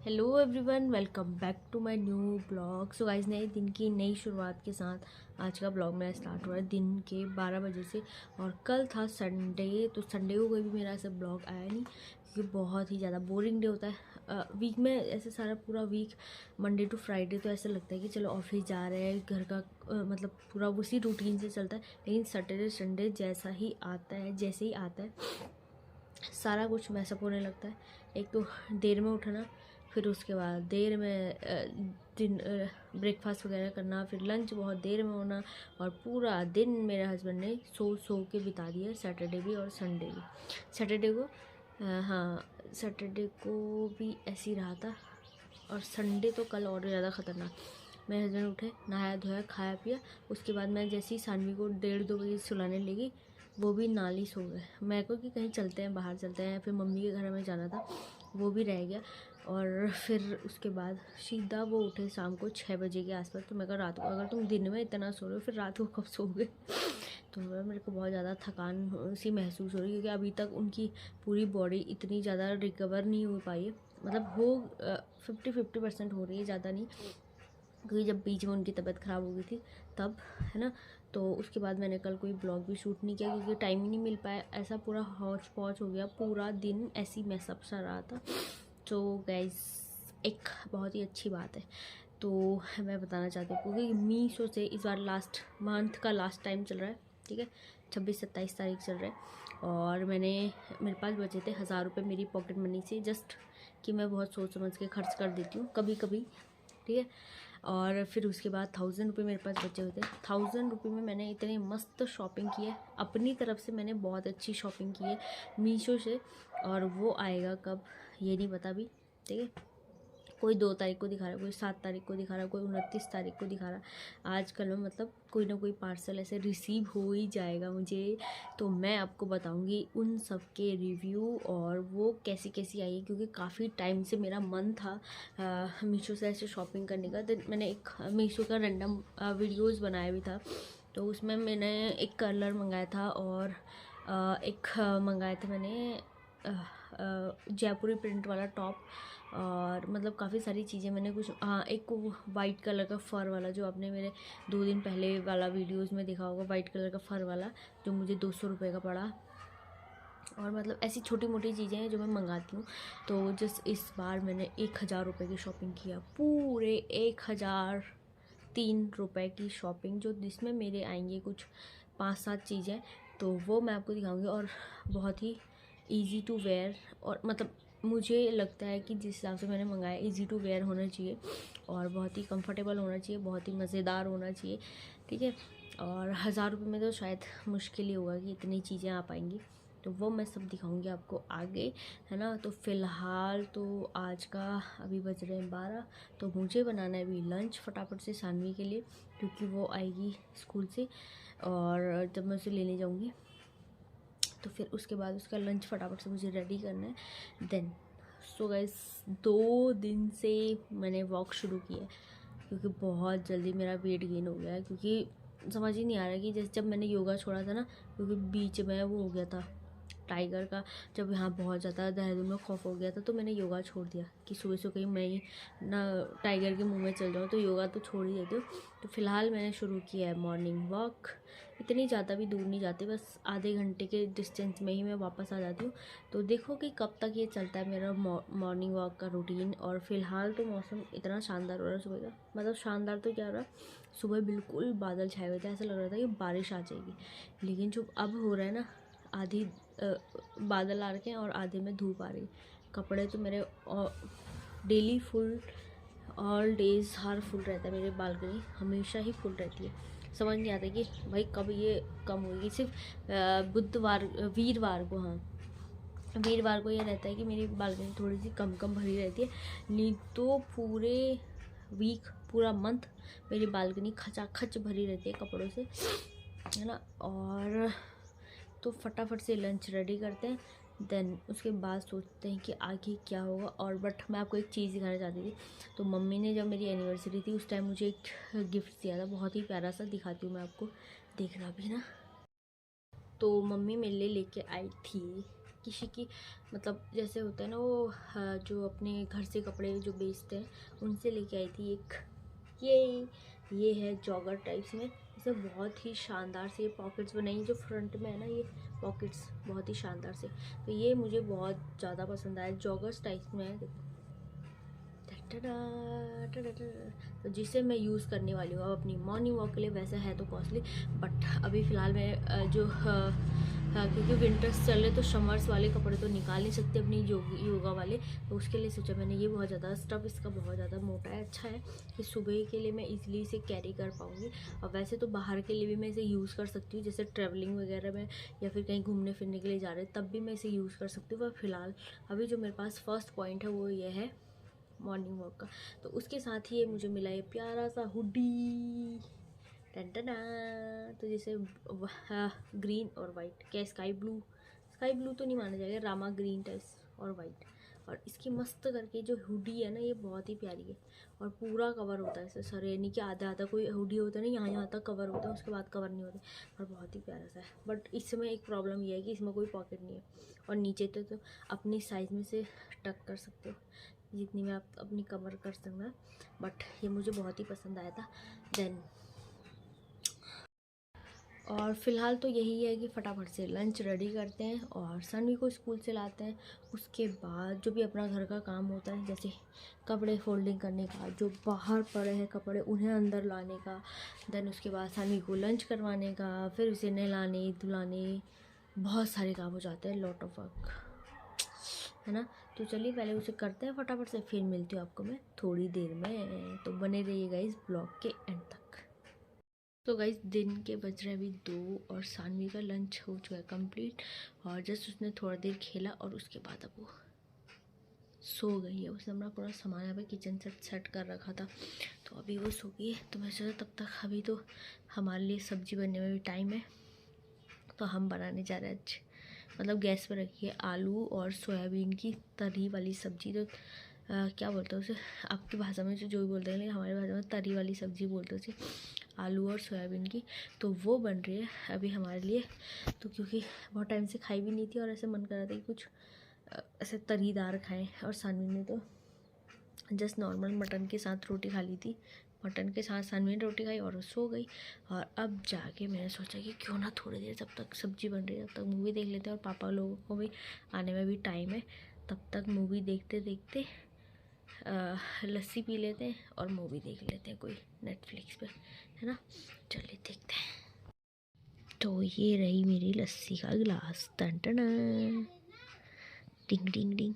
Hello everyone, welcome back to my new blog. So guys, नए दिन की नई शुरुआत के साथ आज का ब्लॉग मेरा स्टार्ट हुआ है दिन के 12 बजे से। और कल था संडे, तो संडे को कोई भी मेरा ऐसा ब्लॉग आया नहीं क्योंकि बहुत ही ज़्यादा बोरिंग डे होता है वीक में। ऐसे सारा पूरा वीक मंडे टू फ्राइडे तो ऐसा लगता है कि चलो ऑफिस जा रहे हैं, घर का मतलब पूरा उसी रूटीन से चलता है। लेकिन सैटरडे संडे जैसा ही आता है, जैसे ही आता है सारा कुछ मैसअप होने लगता है। एक तो देर में उठना, फिर उसके बाद देर में दिन ब्रेकफास्ट वगैरह करना, फिर लंच बहुत देर में होना। और पूरा दिन मेरे हस्बैंड ने सो के बिता दिया, सैटरडे भी और संडे भी। सैटरडे को हाँ, सैटरडे को भी ऐसे ही रहा था। और संडे तो कल और ज़्यादा ख़तरनाक। मेरे हस्बैंड उठे, नहाया धोया, खाया पिया। उसके बाद मैं जैसे ही सानवी को 1:30-2 बजे सुलाने लगी, वो भी नाली सो गए। मैं को कि कहीं चलते हैं, बाहर चलते हैं। फिर मम्मी के घर में जाना था, वो भी रह गया। और फिर उसके बाद सीधा वो उठे शाम को 6 बजे के आसपास। तो मैं कहा रात को अगर तुम दिन में इतना सो रहे हो, फिर रात को कब सोओगे? तो मेरे को बहुत ज़्यादा थकान सी महसूस हो रही है क्योंकि अभी तक उनकी पूरी बॉडी इतनी ज़्यादा रिकवर नहीं हो पाई है। मतलब हो 50% हो रही है, ज़्यादा नहीं। क्योंकि जब बीच में उनकी तबीयत ख़राब हो गई थी तब, है ना। तो उसके बाद मैंने कल कोई ब्लॉग भी शूट नहीं किया क्योंकि टाइम ही नहीं मिल पाया। ऐसा पूरा हौच पौच हो गया, पूरा दिन ऐसी मैसअप सा रहा था। तो गाइस, एक बहुत ही अच्छी बात है तो मैं बताना चाहती हूँ क्योंकि मीशो से इस बार लास्ट मंथ का लास्ट टाइम चल रहा है, ठीक है। 26-27 तारीख चल रहा है और मेरे पास बचे थे 1000 रुपये मेरी पॉकेट मनी से, जस्ट कि मैं बहुत सोच समझ के खर्च कर देती हूँ कभी कभी, ठीक है। और फिर उसके बाद 1000 रुपये मेरे पास बचे हुए थे। 1000 रुपये में मैंने इतने मस्त शॉपिंग की है अपनी तरफ से। मैंने बहुत अच्छी शॉपिंग की है मीशो से, और वो आएगा कब ये नहीं पता अभी, ठीक है। कोई 2 तारीख को दिखा रहा है, कोई 7 तारीख को दिखा रहा है, कोई 29 तारीख को दिखा रहा है। आजकल में मतलब कोई ना कोई पार्सल ऐसे रिसीव हो ही जाएगा मुझे। तो मैं आपको बताऊंगी उन सब के रिव्यू और वो कैसी कैसी आई है, क्योंकि काफ़ी टाइम से मेरा मन था मीशो से ऐसे शॉपिंग करने का। तो मैंने एक मीशो का रैंडम वीडियोज़ बनाया भी था, तो उसमें मैंने एक कलर मंगाया था और एक मंगाया था मैंने जयपुरी प्रिंट वाला टॉप। और मतलब काफ़ी सारी चीज़ें मैंने कुछ, हाँ, एक वाइट कलर का फ़र वाला जो आपने मेरे 2 दिन पहले वाला वीडियोस में देखा होगा, वाइट कलर का फ़र वाला जो मुझे 200 रुपये का पड़ा। और मतलब ऐसी छोटी मोटी चीज़ें हैं जो मैं मंगाती हूँ। तो जस्ट इस बार मैंने 1000 रुपये की शॉपिंग किया, पूरे 1003 रुपये की शॉपिंग, जो जिसमें मेरे आएंगे कुछ 5-7 चीज़ें। तो वो मैं आपको दिखाऊंगी। और बहुत ही ईज़ी टू वेयर, और मतलब मुझे लगता है कि जिस हिसाब से मैंने मंगाया ईज़ी टू वेयर होना चाहिए और बहुत ही कंफर्टेबल होना चाहिए, बहुत ही मज़ेदार होना चाहिए, ठीक है। और 1000 रुपये में तो शायद मुश्किल ही होगा कि इतनी चीज़ें आ पाएंगी। तो वो मैं सब दिखाऊंगी आपको आगे, है ना। तो फ़िलहाल तो आज का अभी बज रहे हैं 12, तो मुझे बनाना है अभी लंच फटाफट से सानवी के लिए, क्योंकि वो आएगी स्कूल से और जब मैं उसे लेने जाऊँगी तो फिर उसके बाद उसका लंच फटाफट से मुझे रेडी करना है। देन सो गाइस, 2 दिन से मैंने वॉक शुरू किया क्योंकि बहुत जल्दी मेरा वेट गेन हो गया है। क्योंकि समझ ही नहीं आ रहा कि जैसे जब मैंने योगा छोड़ा था ना, क्योंकि बीच में वो हो गया था टाइगर का, जब यहाँ बहुत ज़्यादा देहरादून में खौफ हो गया था, तो मैंने योगा छोड़ दिया कि सुबह सुबह कहीं मैं ही ना टाइगर के मुंह में चल जाऊँ, तो योगा तो छोड़ ही देती हूँ। तो फिलहाल मैंने शुरू किया है मॉर्निंग वॉक। इतनी ज़्यादा भी दूर नहीं जाती, बस आधे घंटे के डिस्टेंस में ही मैं वापस आ जाती हूँ। तो देखो कि कब तक ये चलता है मेरा मॉर्निंग वॉक का रूटीन। और फिलहाल तो मौसम इतना शानदार हो रहा है सुबह का, मतलब शानदार तो क्या हो रहा है, सुबह बिल्कुल बादल छाए हुए थे, ऐसा लग रहा था कि बारिश आ जाएगी। लेकिन जो अब हो रहा है ना, आधी बादल आ रखे हैं और आधे में धूप आ रही है। कपड़े तो मेरे डेली फुल, ऑल डेज हर फुल रहता है। मेरी बालकनी हमेशा ही फुल रहती है। समझ नहीं आता कि भाई कब ये कम होगी। सिर्फ बुधवार वीरवार को, हाँ, वीरवार को ये रहता है कि मेरी बालकनी थोड़ी सी कम कम भरी रहती है। नहीं तो पूरे वीक, पूरा मंथ मेरी बालकनी खचाखच भरी रहती है कपड़ों से, है ना। और तो फटाफट से लंच रेडी करते हैं, देन उसके बाद सोचते हैं कि आगे क्या होगा। और बट मैं आपको एक चीज़ दिखाना चाहती थी। तो मम्मी ने जब मेरी एनिवर्सरी थी उस टाइम मुझे एक गिफ्ट दिया था, बहुत ही प्यारा सा, दिखाती हूँ मैं आपको, देखना भी ना। तो मम्मी मेरे लिए लेके आई थी किसी की मतलब जैसे होता है ना वो जो अपने घर से कपड़े जो बेचते हैं उनसे लेके आई थी एक। ये है जॉगर टाइप्स में, इसे बहुत ही शानदार से पॉकेट्स बनाई, जो फ्रंट में है ना ये पॉकेट्स बहुत ही शानदार से, तो ये मुझे बहुत ज़्यादा पसंद आया। जॉगर्स टाइप्स में है, देखो तो जिसे मैं यूज़ करने वाली हूँ अब अपनी मॉर्निंग वॉक के लिए। वैसे है तो कॉस्टली, बट अभी फ़िलहाल मैं जो क्योंकि विंटर्स चल रहे तो समर्स वाले कपड़े तो निकाल नहीं सकते अपनी योगा वाले, तो उसके लिए सोचा मैंने ये बहुत ज़्यादा स्टफ़ इसका बहुत ज़्यादा मोटा है, अच्छा है कि सुबह के लिए मैं इजीली इसे कैरी कर पाऊँगी। और वैसे तो बाहर के लिए भी मैं इसे यूज़ कर सकती हूँ, जैसे ट्रैवलिंग वगैरह में या फिर कहीं घूमने फिरने के लिए जा रहे हैं तब भी मैं इसे यूज़ कर सकती हूँ। पर फिलहाल अभी जो मेरे पास फर्स्ट पॉइंट है वो ये है मॉर्निंग वॉक का। तो उसके साथ ही ये मुझे मिला ये प्यारा सा हुडी टन। तो जैसे ग्रीन और वाइट, क्या स्काई ब्लू तो नहीं माना जाएगा, रामा ग्रीन टाइप्स और वाइट। और इसकी मस्त करके जो हुडी है ना ये बहुत ही प्यारी है और पूरा कवर होता है इससे सर, यानी कि आधा कोई हुडी होता है ना यहाँ तक कवर होता है, उसके बाद कवर नहीं होता, और बहुत ही प्यारा सा है। बट इसमें एक प्रॉब्लम ये है कि इसमें कोई पॉकेट नहीं है और नीचे तो अपनी साइज़ में से टक कर सकते हो जितनी में आप अपनी कवर कर सकना। बट ये मुझे बहुत ही पसंद आया था। देन और फ़िलहाल तो यही है कि फटाफट से लंच रेडी करते हैं और सनवी को स्कूल से लाते हैं। उसके बाद जो भी अपना घर का काम होता है, जैसे कपड़े फोल्डिंग करने का, जो बाहर पड़े हैं कपड़े उन्हें अंदर लाने का, देन उसके बाद सनवी को लंच करवाने का, फिर उसे नहलाने धुलाने, बहुत सारे काम हो जाते हैं, लॉट ऑफ वर्क है ना। तो चलिए पहले उसे करते हैं फटाफट से, फिर मिलती हूँ आपको मैं थोड़ी देर में। तो बने रहिएगा इस ब्लॉग के एंड तक। तो गाइस दिन के बज रहे अभी 2 और सानवी का लंच हो चुका है कंप्लीट, और जस्ट उसने थोड़ा देर खेला और उसके बाद अब वो सो गई है। उसने अपना पूरा सामान यहाँ पे किचन सेट कर रखा था, तो अभी वो सो गई है। तो मैं सोचा तब तक अभी तो हमारे लिए सब्ज़ी बनने में भी टाइम है, तो हम बनाने जा रहे हैं आज, मतलब गैस पर रखी है आलू और सोयाबीन की तरी वाली सब्ज़ी। तो क्या बोलते हैं उसे आपकी भाषा में, जो भी बोलते हैं, लेकिन हमारी भाषा में तरी वाली सब्ज़ी बोलते हैं उसे, आलू और सोयाबीन की। तो वो बन रही है अभी हमारे लिए। तो क्योंकि बहुत टाइम से खाई भी नहीं थी और ऐसे मन कर रहा था कि कुछ ऐसे तरीदार खाएं, और सानवी ने तो जस्ट नॉर्मल मटन के साथ रोटी खा ली थी। मटन के साथ सानवी ने रोटी खाई और सो गई। और अब जाके मैंने सोचा कि क्यों ना थोड़ी देर जब तक सब्ज़ी बन रही है तब तक मूवी देख लेते हैं, और पापा लोगों को भी आने में भी टाइम है, तब तक मूवी देखते देखते लस्सी पी लेते हैं और मूवी देख लेते हैं कोई नेटफ्लिक्स पे, है ना। चलिए देखते हैं। तो ये रही मेरी लस्सी का गिलास, टन टन डिंग डिंग डिंग।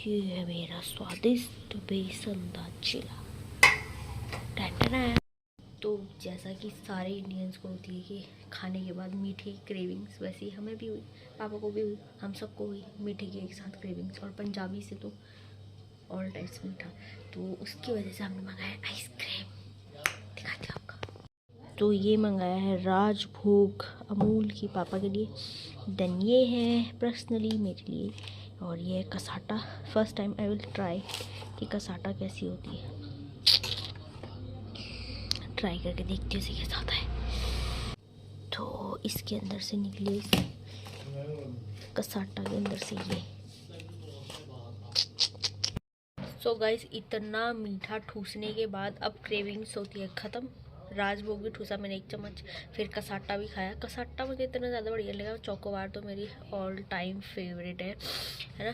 ये है मेरा स्वादिष्ट बेसन का चिला, टन टन। तो जैसा कि सारे इंडियंस को होती है कि खाने के बाद मीठे क्रेविंग्स, वैसे ही हमें भी हुई, पापा को भी हुई, हम सबको हुई मीठे के एक साथ क्रेविंग्स। और पंजाबी से तो ऑल टाइप्स मीठा, तो उसकी वजह से हमने मंगाया आइसक्रीम, दिखाती हूँ आपको। तो ये मंगाया है राजभोग अमूल की पापा के लिए, देन ये है पर्सनली मेरे लिए, और ये है cassata. First time I will try कि कसाटा कैसी होती है, ट्राई करके देखती हूँ इसे कैसा होता है। तो इसके अंदर से निकली, कसाटा के अंदर से ये। सो गाइस इतना मीठा ठूसने के बाद अब क्रेविंग्स होती है ख़त्म। राजभोग भी ठूसा मैंने 1 चम्मच, फिर कसाटा भी खाया। कसाटा मुझे इतना ज़्यादा बढ़िया लगा, चोकोबार तो मेरी ऑल टाइम फेवरेट है ना।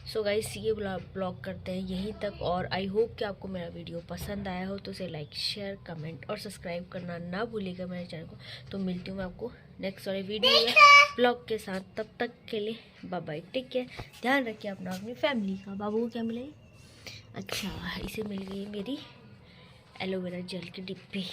सो गाइस ये ब्लॉग करते हैं यहीं तक, और आई होप कि आपको मेरा वीडियो पसंद आया हो, तो उसे लाइक शेयर कमेंट और सब्सक्राइब करना ना भूलिएगा मेरे चैनल को। तो मिलती हूँ मैं आपको नेक्स्ट वाले वीडियो में ब्लॉग के साथ, तब तक के लिए बाय बाय, टेक केयर, ध्यान रखिए अपना अपनी फैमिली का। बाबू को क्या मिले, अच्छा इसे मिल गई मेरी एलोवेरा जेल की डिब्बी।